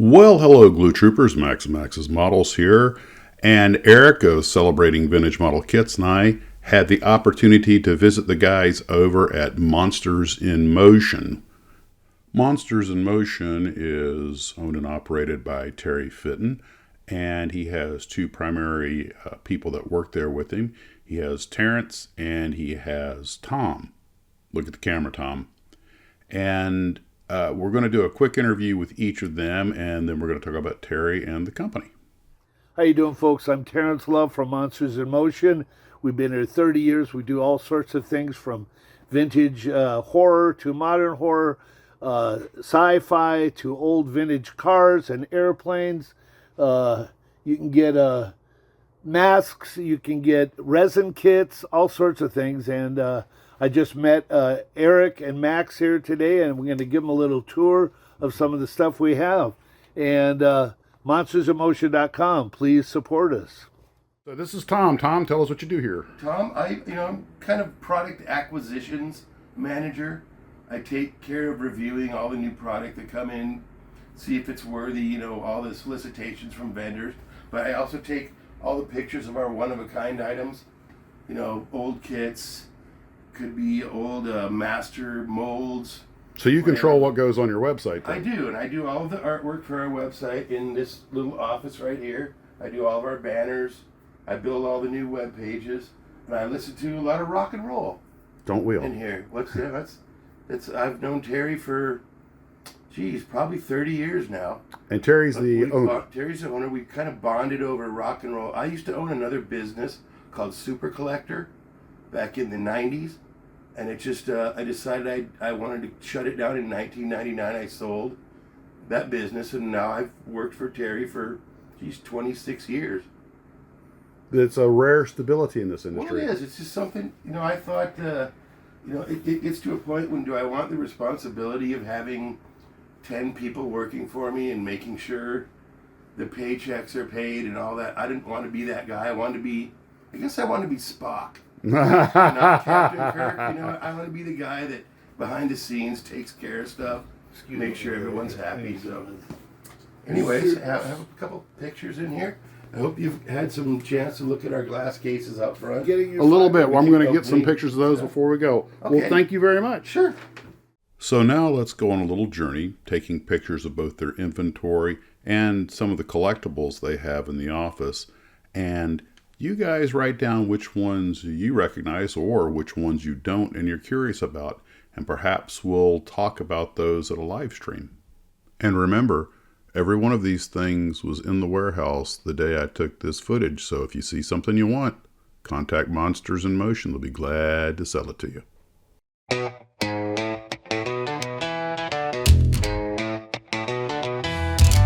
Well, hello, Glue Troopers. Max's Models here. And Eric of Celebrating Vintage Model Kits and I had the opportunity to visit the guys over at Monsters in Motion. Monsters in Motion is owned and operated by Terry Fitton, and he has two primary people that work there with him. He has Terrence and he has Tom. Look at the camera, Tom. And we're going to do a quick interview with each of them, and then we're going to talk about Terry and the company. How you doing, folks? I'm Terrence Love from Monsters in Motion. We've been here 30 years. We do all sorts of things from vintage horror to modern horror, sci-fi to old vintage cars and airplanes. You can get masks, you can get resin kits, all sorts of things. And I just met Eric and Max here today, and we're going to give them a little tour of some of the stuff we have. And monstersinmotion.com, please support us. So this is Tom. Tom, tell us what you do here. Tom, I'm kind of product acquisitions manager. I take care of reviewing all the new product that come in, see if it's worthy, all the solicitations from vendors. But I also take all the pictures of our one-of-a-kind items, old kits, could be old master molds. So you control what goes on your website, then? I do, and I do all of the artwork for our website in this little office right here. I do all of our banners. I build all the new web pages, and I listen to a lot of rock and roll. Don't we all? In here. I've known Terry for, probably 30 years now. And Terry's the owner. Terry's the owner. We kind of bonded over rock and roll. I used to own another business called Super Collector back in the 90s. And it just, I decided I wanted to shut it down in 1999. I sold that business, and now I've worked for Terry for, 26 years. It's a rare stability in this industry. Well, it is. It's just something, I thought, it gets to a point when do I want the responsibility of having 10 people working for me and making sure the paychecks are paid and all that. I didn't want to be that guy. I wanted to be Spock. Not Captain Kirk. I want to be the guy that behind the scenes takes care of stuff, make sure everyone's happy. So, anyways, I have a couple pictures in here. I hope you've had some chance to look at our glass cases up front. A little bit. Well, I'm going to get some pictures of those before we go. Okay. Well, thank you very much. Sure. So now let's go on a little journey, taking pictures of both their inventory and some of the collectibles they have in the office. And you guys write down which ones you recognize or which ones you don't and you're curious about. And perhaps we'll talk about those at a live stream. And remember, every one of these things was in the warehouse the day I took this footage. So if you see something you want, contact Monsters in Motion. They'll be glad to sell it to you.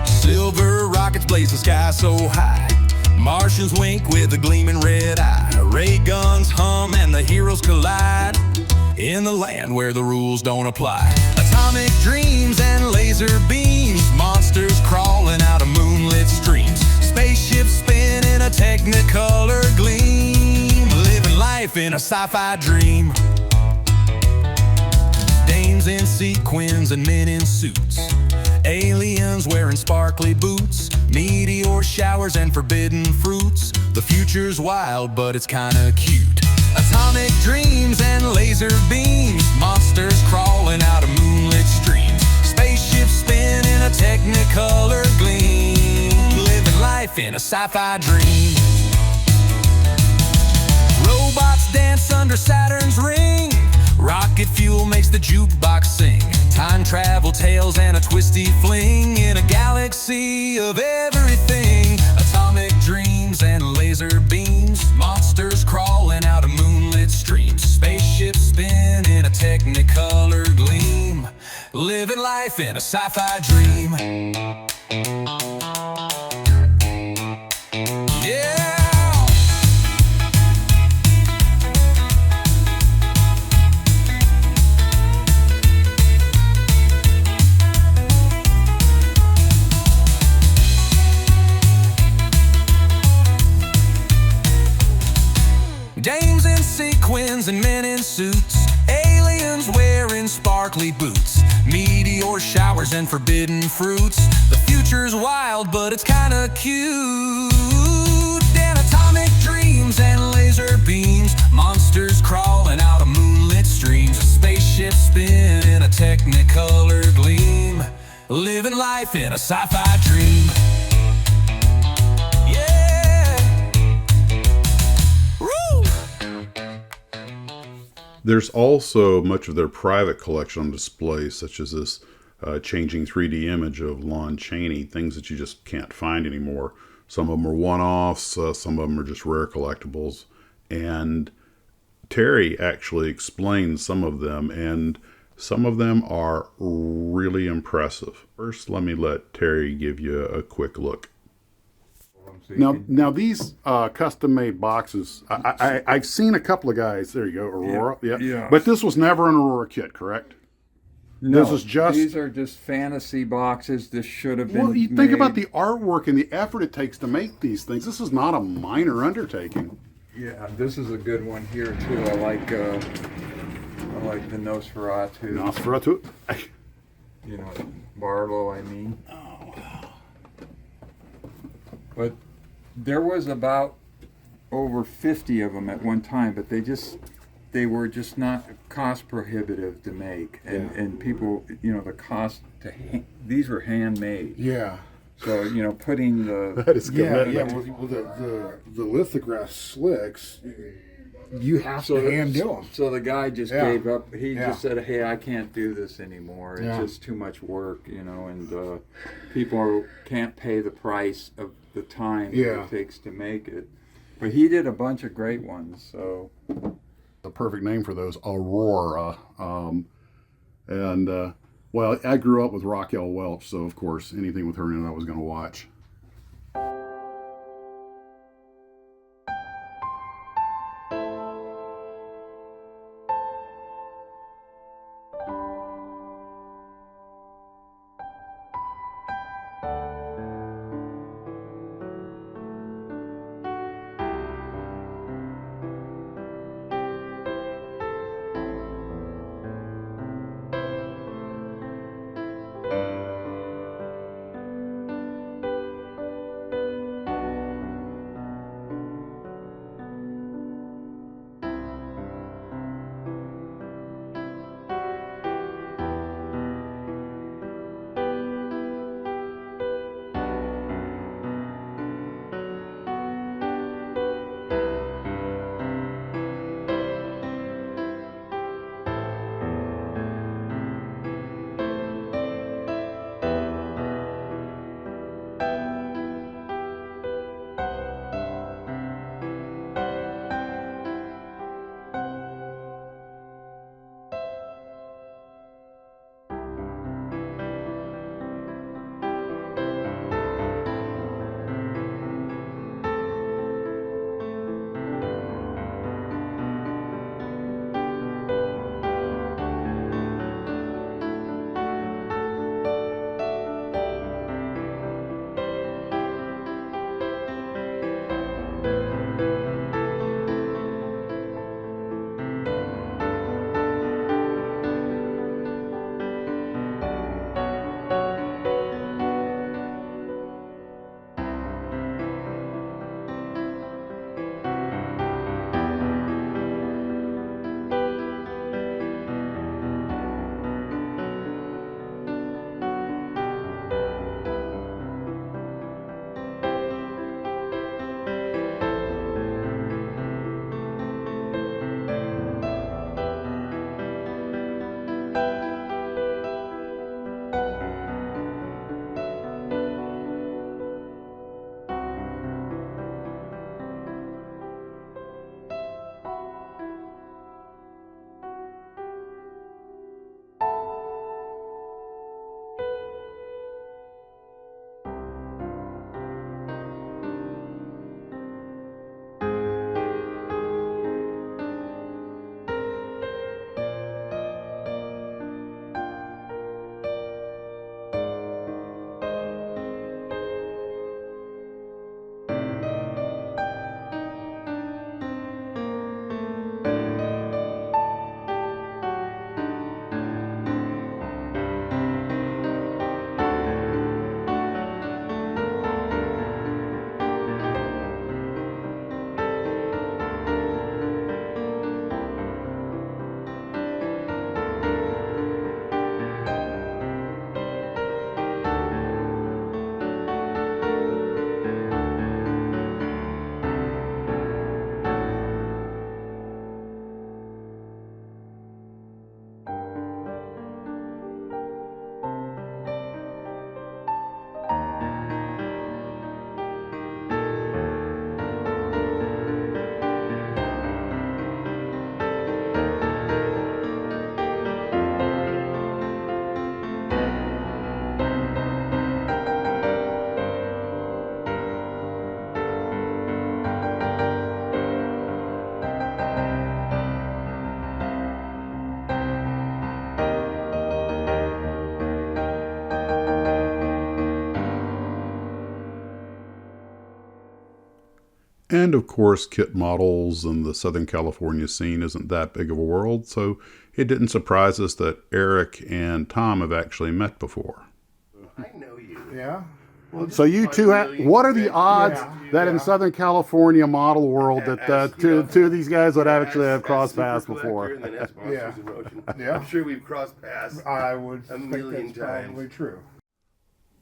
Silver rockets blaze the sky so high. Martians wink with a gleaming red eye. Ray guns hum and the heroes collide in the land where the rules don't apply. Atomic dreams and laser beams, monsters crawling out of moonlit streams, spaceships spin in a technicolor gleam, living life in a sci-fi dream. Dames in sequins and men in suits, aliens wearing sparkly boots, meteor showers and forbidden fruits. The future's wild, but it's kinda cute. Atomic dreams and laser beams, monsters crawling out of moonlit streams, spaceships spin in a technicolor gleam, living life in a sci-fi dream. Robots dance under Saturn's ring, rocket fuel makes the jukebox sing, time travel tales and a twisty fling in a galaxy of everything. Atomic dreams and laser beams, monsters crawling out of moonlit streams, spaceships spin in a technicolor gleam, living life in a sci-fi dream. Yeah! Dames in sequins and men in suits, aliens wearing sparkly sparkly boots, meteor showers and forbidden fruits. The future's wild, but it's kinda cute. And atomic dreams and laser beams, monsters crawling out of moonlit streams, a spaceship spin in a technicolor gleam, living life in a sci-fi dream. There's also much of their private collection on display, such as this changing 3D image of Lon Chaney, things that you just can't find anymore. Some of them are one-offs, some of them are just rare collectibles. And Terry actually explains some of them, and some of them are really impressive. First, let Terry give you a quick look. Now these custom-made boxes, I've seen a couple of guys. There you go, Aurora. Yeah. But this was never an Aurora kit, correct? No, this is just. These are just fantasy boxes. This should have been. Well, you think about the artwork and the effort it takes to make these things. This is not a minor undertaking. Yeah, this is a good one here too. I like the Nosferatu. Nosferatu. You know, Barlow. I mean. Oh. But there was about over 50 of them at one time, but they were just not cost prohibitive to make, and people, you know, the cost to these were handmade. Yeah. So, you know, putting the that is good. Well, the lithograph slicks, you have to hand do them. So the guy just gave up. He just said, "Hey, I can't do this anymore. It's just too much work, you know." And people can't pay the price of the time that it takes to make it. But he did a bunch of great ones. So the perfect name for those, Aurora. Well, I grew up with Raquel Welch, so of course anything with her in it I was going to watch. And of course, kit models and the Southern California scene isn't that big of a world, so it didn't surprise us that Eric and Tom have actually met before. I know you. Yeah. Well, So you two have, what are the odds that in Southern California model world that two of these guys would actually have crossed paths before? And then ask Monsters in Motion. Yeah. I'm sure we've crossed paths. I would A think million that's times. probably true.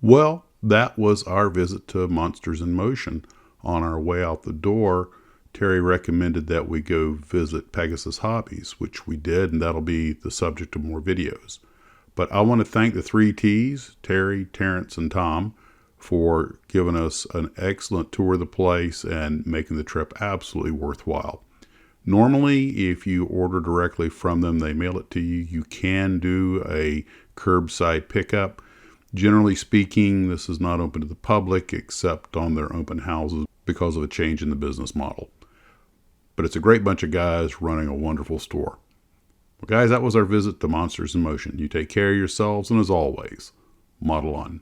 Well, that was our visit to Monsters in Motion. On our way out the door, Terry recommended that we go visit Pegasus Hobbies, which we did, and that'll be the subject of more videos. But I want to thank the 3 T's, Terry, Terrence, and Tom, for giving us an excellent tour of the place and making the trip absolutely worthwhile. Normally, if you order directly from them, they mail it to you. You can do a curbside pickup. Generally speaking, this is not open to the public except on their open houses because of a change in the business model. But it's a great bunch of guys running a wonderful store. Well, guys, that was our visit to Monsters in Motion. You take care of yourselves, and as always, model on.